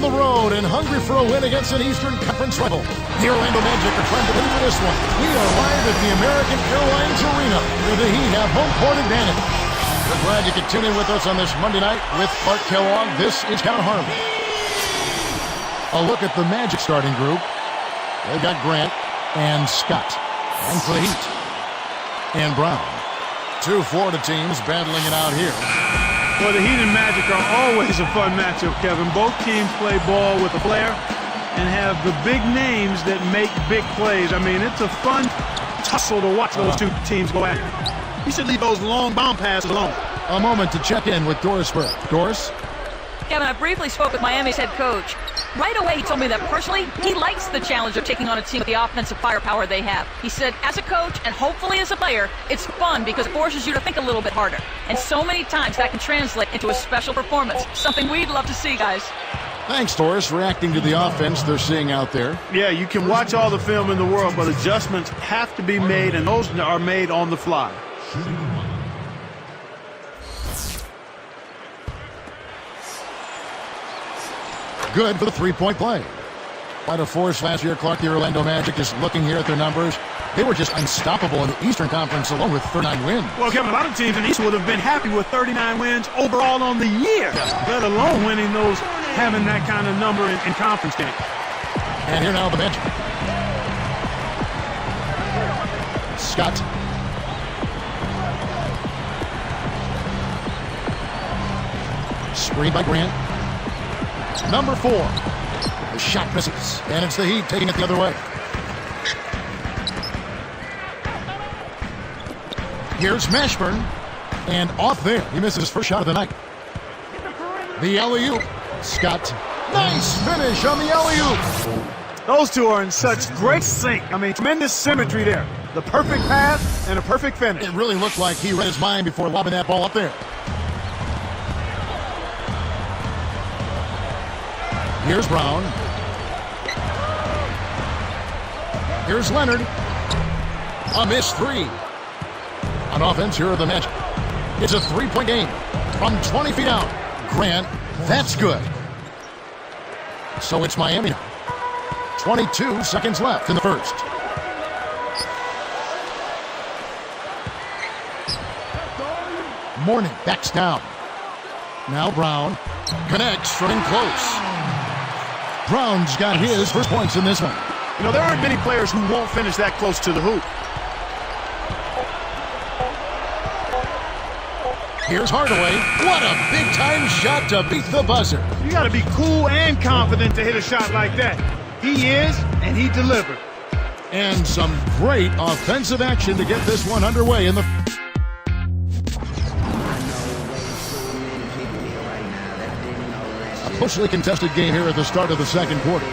on the road and hungry for a win against an Eastern Conference rival. The Orlando Magic are trying to win for this one. We are live at the American Airlines Arena, where the Heat have home court advantage. We're glad you can tune in with us on this Monday night with Clark Kellogg. This is Count Harmon. A look at the Magic starting group. They've got Grant and Scott. And for the Heat. And Brown. Two Florida teams battling it out here. Well, the Heat and Magic are always a fun matchup, Kevin. Both teams play ball with a flair and have the big names that make big plays. I mean, it's a fun tussle to watch those two teams go at it. You should leave those long bomb passes alone. A moment to check in with Doris Burke. Doris? Kevin, I briefly spoke with Miami's head coach. Right away, he told me that personally, he likes the challenge of taking on a team with the offensive firepower they have. He said, as a coach and hopefully as a player, it's fun because it forces you to think a little bit harder. And so many times that can translate into a special performance, something we'd love to see, guys. Thanks, Doris, reacting to the offense they're seeing out there. Yeah, you can watch all the film in the world, but adjustments have to be made, and those are made on the fly. Good for the three-point play. Quite a force last year, Clark. The Orlando Magic, just looking here at their numbers, they were just unstoppable in the Eastern Conference alone with 39 wins. Well, Kevin, a lot of teams in the East would have been happy with 39 wins overall on the year, let alone winning those, having that kind of number in conference games. And here now the Magic. Scott. Screen by Grant. Number 4. The shot misses. And it's the Heat taking it the other way. Here's Mashburn. And off there. He misses his first shot of the night. The alley-oop. Scott. Nice finish on the alley-oop. Those two are in such great sync. I mean, tremendous symmetry there. The perfect pass and a perfect finish. It really looked like he read his mind before lobbing that ball up there. Here's Brown. Here's Leonard. A missed three. On offense, here are the Magic. It's a three-point game from 20 feet out. Grant, that's good. So it's Miami now. 22 seconds left in the first. Mourning backs down. Now Brown connects from in close. Brown's got his first points in this one. You know, there aren't many players who won't finish that close to the hoop. Here's Hardaway. What a big-time shot to beat the buzzer. You got to be cool and confident to hit a shot like that. He is, and he delivered. And some great offensive action to get this one underway in the... A closely contested game here at the start of the second quarter.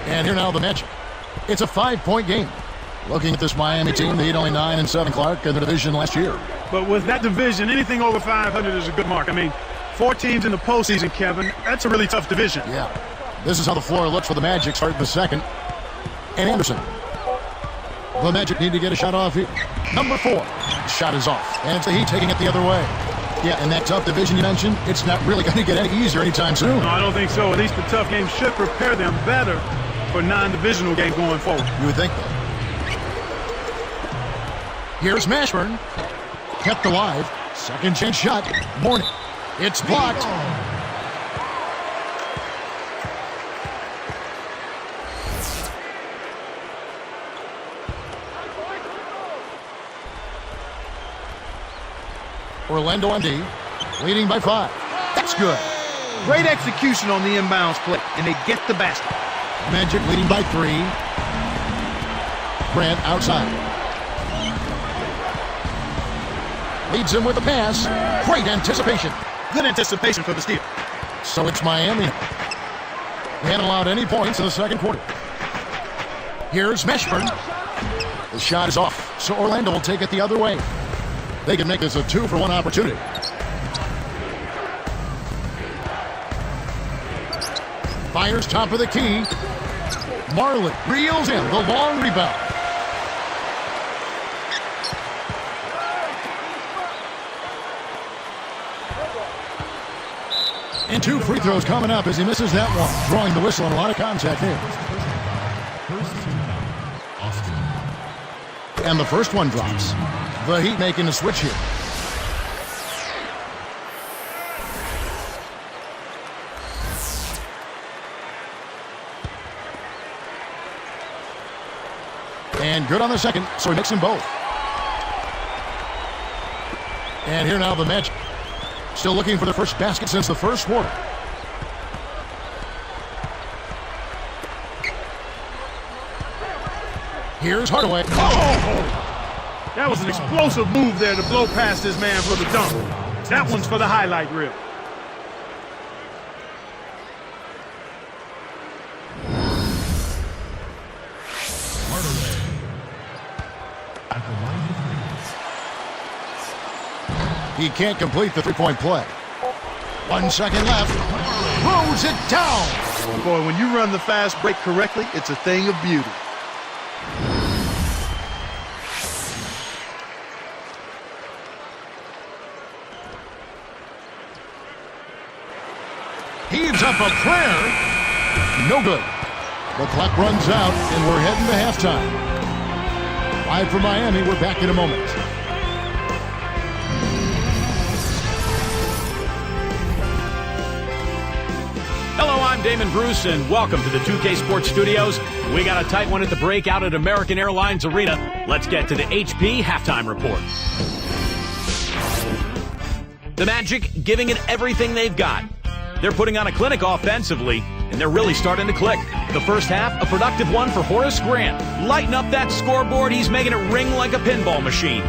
And here now the Magic. It's a 5-point game. Looking at this Miami team, they had only 9-7, Clark, in the division last year. But with that division, anything over 500 is a good mark. I mean, 4 teams in the postseason, Kevin, that's a really tough division. Yeah. This is how the floor looks for the Magic starting the second. And Anderson. The Magic need to get a shot off here. Number 4. The shot is off. And it's the Heat taking it the other way. Yeah, in that tough division you mentioned, it's not really going to get any easier anytime soon. No, I don't think so. At least the tough games should prepare them better for non-divisional games going forward. You would think that. Here's Mashburn. Kept alive. Second chance shot. Mourning. It's blocked. Orlando on D, leading by 5. That's good. Great execution on the inbounds play, and they get the basket. Magic leading by 3. Grant outside. Leads him with a pass. Great anticipation. Good anticipation for the steal. So it's Miami. They hadn't allowed any points in the second quarter. Here's Mashburn. The shot is off, so Orlando will take it the other way. They can make this a 2-for-1 opportunity. Fires top of the key. Marley reels in the long rebound. And 2 free throws coming up as he misses that one. Drawing the whistle and a lot of contact here. And the first one drops. The Heat making a switch here. And good on the second, so he makes them both. And here now the Magic. Still looking for the first basket since the first quarter. Here's Hardaway. Oh! That was an explosive move there to blow past his man for the dunk. That one's for the highlight reel. He can't complete the three-point play. 1 second left. Throws it down. Boy, when you run the fast break correctly, it's a thing of beauty. Heaves up a prayer. No good. The clock runs out, and we're heading to halftime. Live from Miami, we're back in a moment. Hello, I'm Damon Bruce, and welcome to the 2K Sports Studios. We got a tight one at the break out at American Airlines Arena. Let's get to the HP halftime report. The Magic giving it everything they've got. They're putting on a clinic offensively, and they're really starting to click. The first half, a productive one for Horace Grant. Lighten up that scoreboard. He's making it ring like a pinball machine.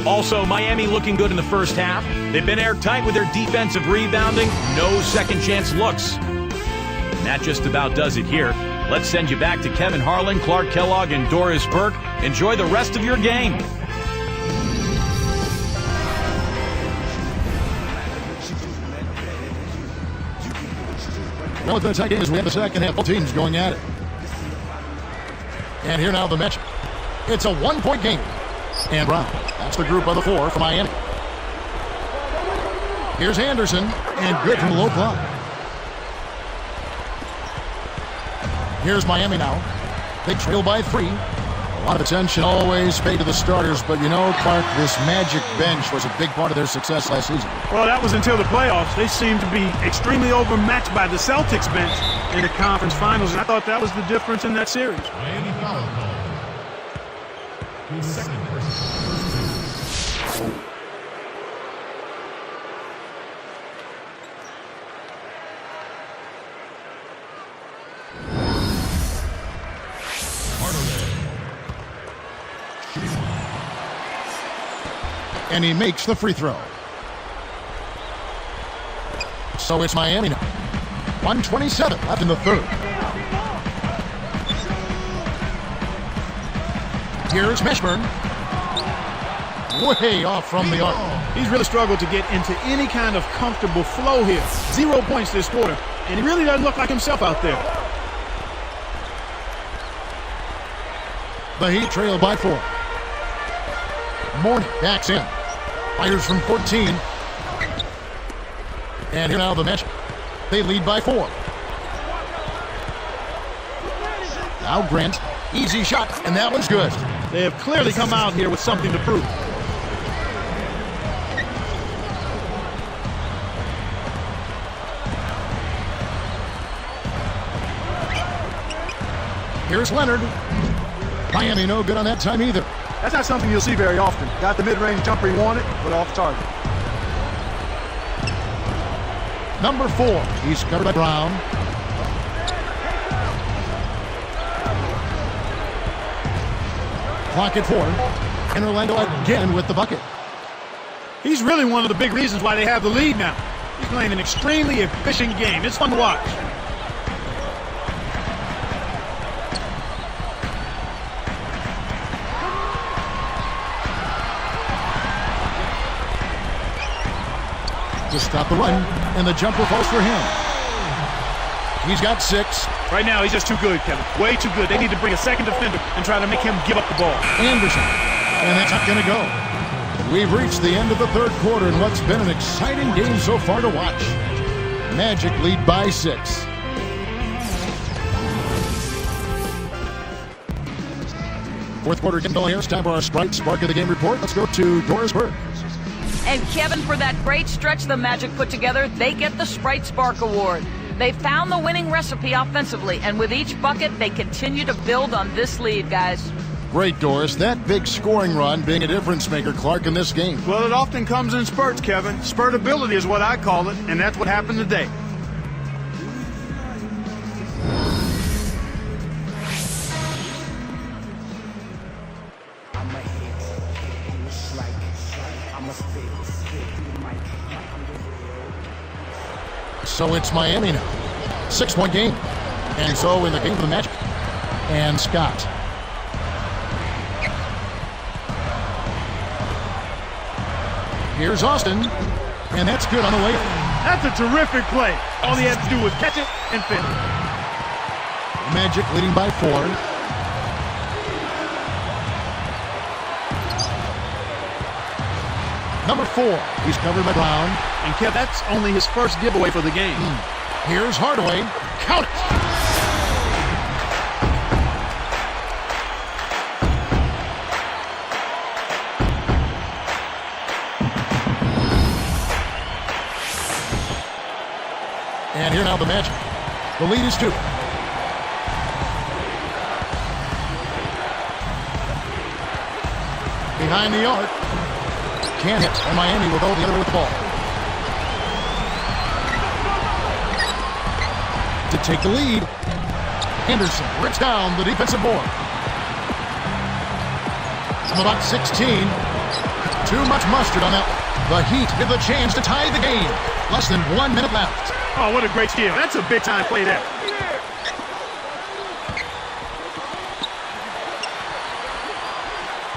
Also, Miami looking good in the first half. They've been airtight with their defensive rebounding. No second-chance looks. And that just about does it here. Let's send you back to Kevin Harlan, Clark Kellogg, and Doris Burke. Enjoy the rest of your game. Well, it's been a tight game as we have the second half. Both teams going at it. And here now the Magic. It's a one-point game. And Brown. That's the group of the 4 for Miami. Here's Anderson. And good from the low block. Here's Miami now. They trail by 3. A lot of attention always paid to the starters, but you know, Clark, this Magic bench was a big part of their success last season. Well, that was until the playoffs. They seemed to be extremely overmatched by the Celtics bench in the conference finals, and I thought that was the difference in that series. Miami foul call. His second And he makes the free throw. So it's Miami now. 1:27 left in the third. Here's Meshburn. Way off from the arc. He's really struggled to get into any kind of comfortable flow here. 0 points this quarter, and he really doesn't look like himself out there. The Heat trail by 4. Mourning backs in. Fires from 14. And here now the Magic. They lead by 4. Now Grant. Easy shot, and that one's good. They have clearly come out here with something to prove. Here's Leonard. Miami no good on that time either. That's not something you'll see very often. Got the mid-range jumper he wanted, but off target. Number 4. He's covered by Brown. Clock at 4. And Orlando again with the bucket. He's really one of the big reasons why they have the lead now. He's playing an extremely efficient game. It's fun to watch. To stop the run, and the jumper falls for him. He's got 6. Right now, he's just too good, Kevin. Way too good. They need to bring a second defender and try to make him give up the ball. Anderson. And that's not going to go. We've reached the end of the third quarter in what's been an exciting game so far to watch. Magic lead by 6. Fourth quarter game bell here. It's time for our Sprite Spark of the Game report. Let's go to Doris Burke. And Kevin, for that great stretch the Magic put together, they get the Sprite Spark Award. They found the winning recipe offensively, and with each bucket, they continue to build on this lead, guys. Great, Doris. That big scoring run being a difference maker, Clark, in this game. Well, it often comes in spurts, Kevin. Spurtability is what I call it, and that's what happened today. So it's Miami now. 6-point game. And so in the game for the Magic. And Scott. Here's Austin. And that's good on the way. That's a terrific play. All he had to do was catch it and finish. Magic leading by 4. Number 4. He's covered by Brown. And Kev, that's only his first giveaway for the game. Here's Hardaway. Count it. And here now the Magic. The lead is 2. Behind the arc. Can't hit. And Miami will go the other way with the ball. To take the lead. Anderson rips down the defensive board. From about 16. Too much mustard on that. The Heat with a chance to tie the game. Less than 1 minute left. Oh, what a great steal. That's a big-time play there.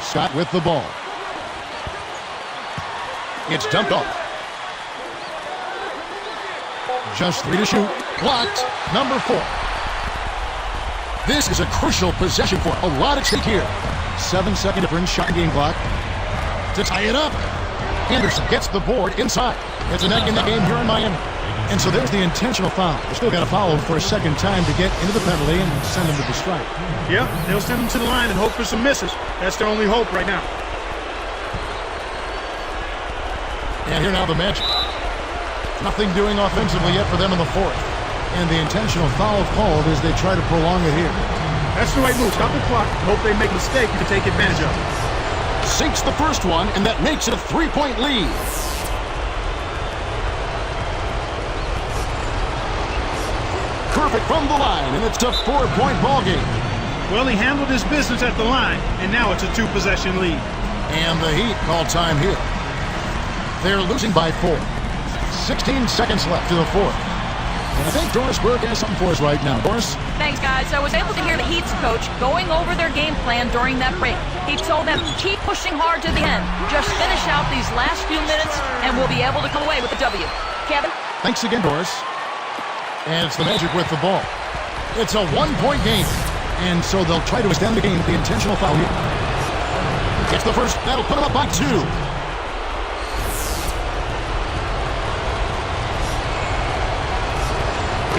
Scott with the ball. It's dumped off. Just 3 to shoot. Blocked. Number 4. This is a crucial possession for a lot at stake here. 7-second difference, shot and game clock. To tie it up. Anderson gets the board inside. It's a net in the game here in Miami. And so there's the intentional foul. They still got to foul him for a second time to get into the penalty and send him to the strike. Yep, they'll send him to the line and hope for some misses. That's their only hope right now. And here now the Magic. Nothing doing offensively yet for them in the fourth. And the intentional foul called as they try to prolong it here. That's the right move. Stop the clock. Hope they make a mistake you can take advantage of it. Sinks the first one, and that makes it a 3-point lead. Perfect from the line, and it's a 4-point ball game. Well, he handled his business at the line, and now it's a 2-possession lead. And the Heat call time here. They're losing by 4. 16 seconds left in the fourth. And I think Doris Burke has something for us right now. Doris? Thanks, guys. I was able to hear the Heat's coach going over their game plan during that break. He told them, keep pushing hard to the end. Just finish out these last few minutes, and we'll be able to come away with the W. Kevin? Thanks again, Doris. And it's the Magic with the ball. It's a 1-point game. And so they'll try to extend the game with the intentional foul here. Gets the first. That'll put them up by 2.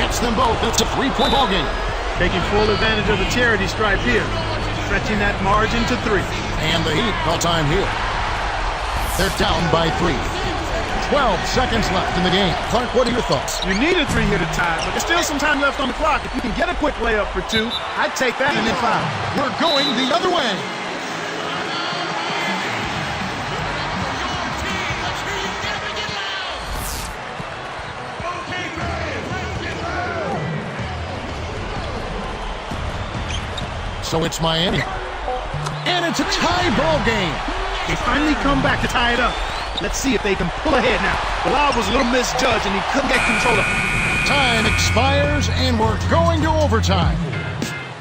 Gets them both. That's a 3-point ball game. Taking full advantage of the charity stripe here. Stretching that margin to 3. And the Heat call time here. They're down by 3. 12 seconds left in the game. Clark, what are your thoughts? You need a 3 here to tie, but there's still some time left on the clock. If you can get a quick layup for 2, I'd take that and then foul. We're going the other way. So it's Miami. And it's a tie ball game. They finally come back to tie it up. Let's see if they can pull ahead now. Bilal was a little misjudged and he couldn't get control of it. Time expires and we're going to overtime.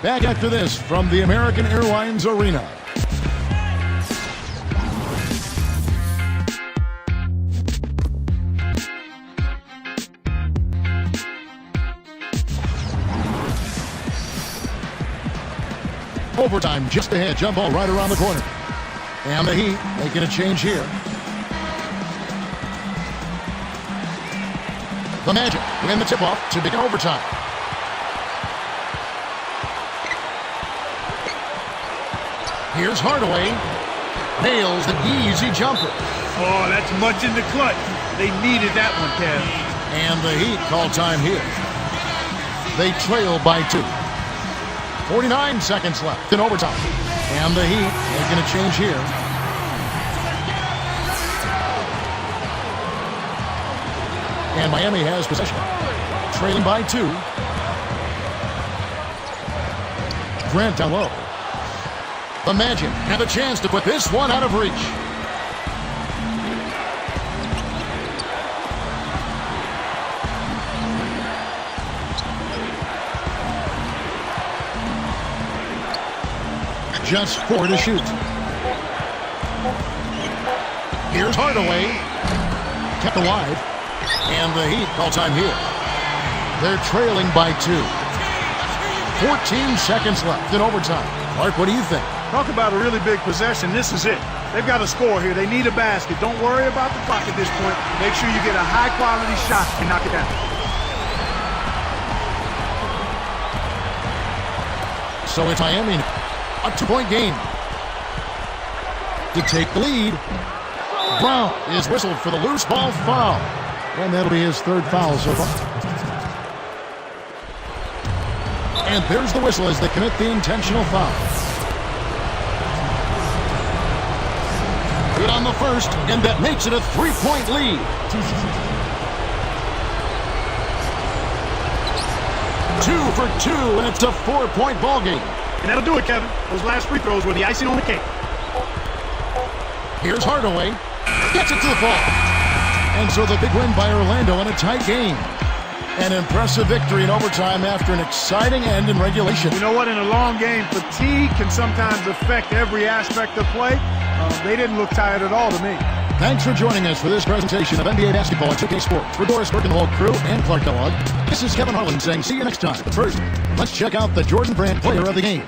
Back after this from the American Airlines Arena. Overtime just ahead. Jump ball right around the corner. And the Heat making a change here. The Magic win the tip-off to begin overtime. Here's Hardaway. Nails the easy jumper. Oh, that's much in the clutch. They needed that one, Kev. And the Heat call time here. They trail by 2. 49 seconds left in overtime. And the Heat making a change here. And Miami has possession. Trailing by 2. Grant down low. The Magic have a chance to put this one out of reach. Just 4 to shoot. Here's Hardaway. Kept alive. And the Heat call time here. They're trailing by 2. 14 seconds left in overtime. Mark, what do you think? Talk about a really big possession. This is it. They've got to score here. They need a basket. Don't worry about the clock at this point. Make sure you get a high-quality shot and knock it down. So it's Miami, a 2-point game. To take the lead, Brown is whistled for the loose ball foul. And that'll be his 3rd foul so far. And there's the whistle as they commit the intentional foul. Good on the first, and that makes it a 3-point lead. Two for 2, and it's a 4-point ball game. And that'll do it, Kevin. Those last free throws were the icing on the cake. Here's Hardaway. Gets it to the ball. And so the big win by Orlando in a tight game. An impressive victory in overtime after an exciting end in regulation. You know what? In a long game, fatigue can sometimes affect every aspect of play. They didn't look tired at all to me. Thanks for joining us for this presentation of NBA basketball and 2K Sports. For Doris Burke and the whole crew and Clark Kellogg, this is Kevin Harlan saying see you next time. But first, let's check out the Jordan Brand Player of the Game.